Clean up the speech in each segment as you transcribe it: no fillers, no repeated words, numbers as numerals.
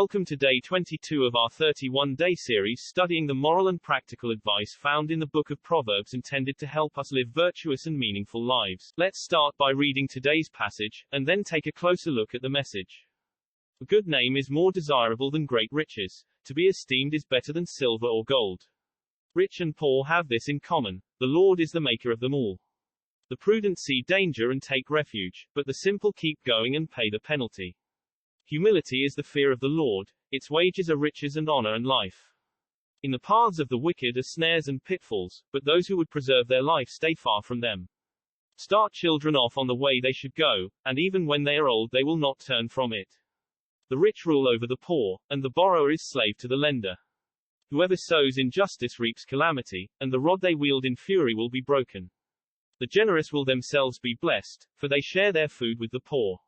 Welcome to day 22 of our 31-day series studying the moral and practical advice found in the book of Proverbs intended to help us live virtuous and meaningful lives. Let's start by reading today's passage, and then take a closer look at the message. A good name is more desirable than great riches. To be esteemed is better than silver or gold. Rich and poor have this in common: the Lord is the maker of them all. The prudent see danger and take refuge, but the simple keep going and pay the penalty. Humility is the fear of the Lord, its wages are riches and honor and life. In the paths of the wicked are snares and pitfalls, but those who would preserve their life stay far from them. Start children off on the way they should go, and even when they are old they will not turn from it. The rich rule over the poor, and the borrower is slave to the lender. Whoever sows injustice reaps calamity, and the rod they wield in fury will be broken. The generous will themselves be blessed, for they share their food with the poor.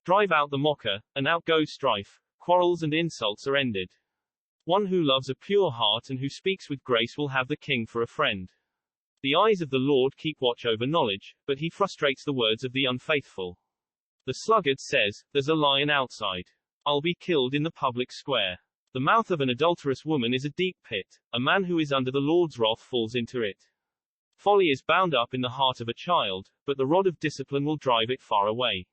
Drive out the mocker, and out goes strife, quarrels and insults are ended. One who loves a pure heart and who speaks with grace will have the king for a friend. The eyes of the Lord keep watch over knowledge, but he frustrates the words of the unfaithful. The sluggard says, "There's a lion outside. I'll be killed in the public square." The mouth of an adulterous woman is a deep pit. A man who is under the Lord's wrath falls into it. Folly is bound up in the heart of a child, but the rod of discipline will drive it far away.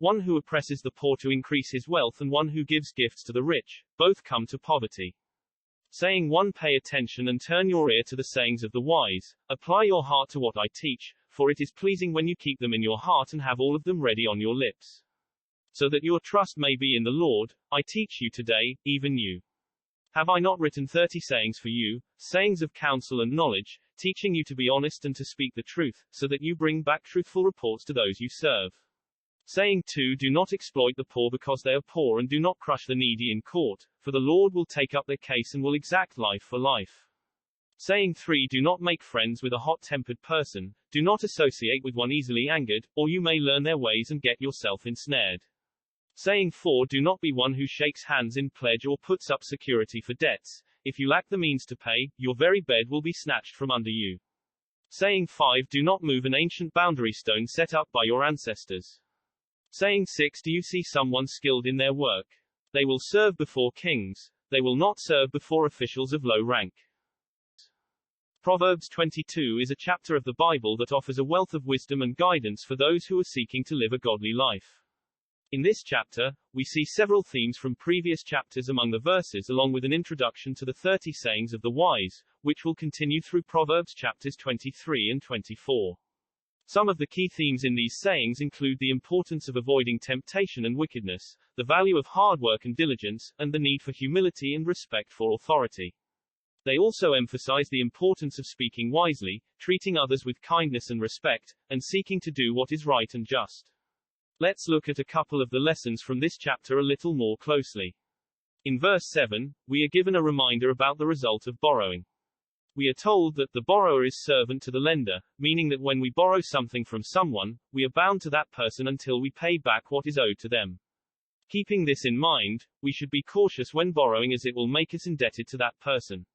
One who oppresses the poor to increase his wealth and one who gives gifts to the rich, both come to poverty. Saying one, pay attention and turn your ear to the sayings of the wise, apply your heart to what I teach, for it is pleasing when you keep them in your heart and have all of them ready on your lips. So that your trust may be in the Lord, I teach you today, even you. Have I not written 30 sayings for you, sayings of counsel and knowledge, teaching you to be honest and to speak the truth, so that you bring back truthful reports to those you serve? Saying 2, do not exploit the poor because they are poor, and do not crush the needy in court, for the Lord will take up their case and will exact life for life. Saying 3, do not make friends with a hot-tempered person, do not associate with one easily angered, or you may learn their ways and get yourself ensnared. Saying 4, do not be one who shakes hands in pledge or puts up security for debts. If you lack the means to pay, your very bed will be snatched from under you. Saying 5, do not move an ancient boundary stone set up by your ancestors. Saying 6, do you see someone skilled in their work? They will serve before kings. They will not serve before officials of low rank. Proverbs 22 is a chapter of the Bible that offers a wealth of wisdom and guidance for those who are seeking to live a godly life. In this chapter, we see several themes from previous chapters among the verses, along with an introduction to the 30 sayings of the wise, which will continue through Proverbs chapters 23 and 24. Some of the key themes in these sayings include the importance of avoiding temptation and wickedness, the value of hard work and diligence, and the need for humility and respect for authority. They also emphasize the importance of speaking wisely, treating others with kindness and respect, and seeking to do what is right and just. Let's look at a couple of the lessons from this chapter a little more closely. In verse 7, we are given a reminder about the result of borrowing. We are told that the borrower is servant to the lender, meaning that when we borrow something from someone, we are bound to that person until we pay back what is owed to them. Keeping this in mind, we should be cautious when borrowing, as it will make us indebted to that person.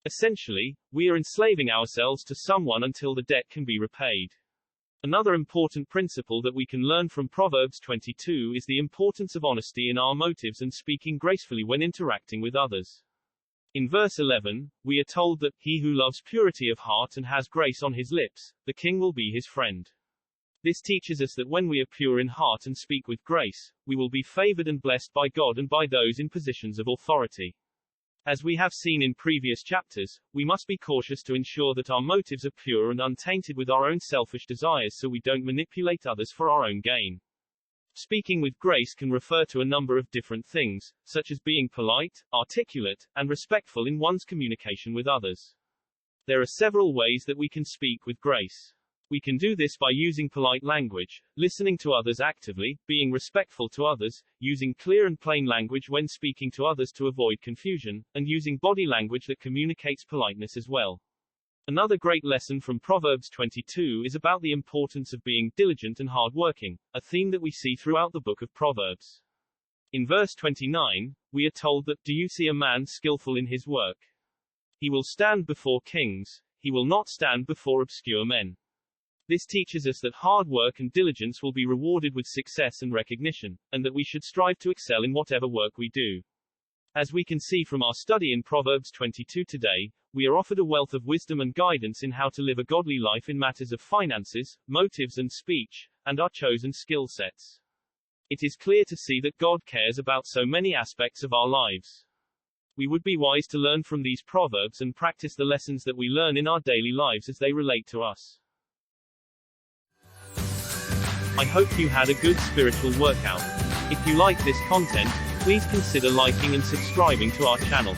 Essentially, we are enslaving ourselves to someone until the debt can be repaid. Another important principle that we can learn from Proverbs 22 is the importance of honesty in our motives and speaking gracefully when interacting with others. In verse 11, we are told that, he who loves purity of heart and has grace on his lips, the king will be his friend. This teaches us that when we are pure in heart and speak with grace, we will be favored and blessed by God and by those in positions of authority. As we have seen in previous chapters, we must be cautious to ensure that our motives are pure and untainted with our own selfish desires, so we don't manipulate others for our own gain. Speaking with grace can refer to a number of different things, such as being polite, articulate, and respectful in one's communication with others. There are several ways that we can speak with grace. We can do this by using polite language, listening to others actively, being respectful to others, using clear and plain language when speaking to others to avoid confusion, and using body language that communicates politeness as well. Another great lesson from Proverbs 22 is about the importance of being diligent and hardworking, a theme that we see throughout the book of Proverbs. In verse 29, we are told that, do you see a man skillful in his work? He will stand before kings, he will not stand before obscure men. This teaches us that hard work and diligence will be rewarded with success and recognition, and that we should strive to excel in whatever work we do. As we can see from our study in Proverbs 22 today, we are offered a wealth of wisdom and guidance in how to live a godly life in matters of finances, motives and speech, and our chosen skill sets. It is clear to see that God cares about so many aspects of our lives. We would be wise to learn from these proverbs and practice the lessons that we learn in our daily lives as they relate to us. I hope you had a good spiritual workout. If you like this content, please consider liking and subscribing to our channel.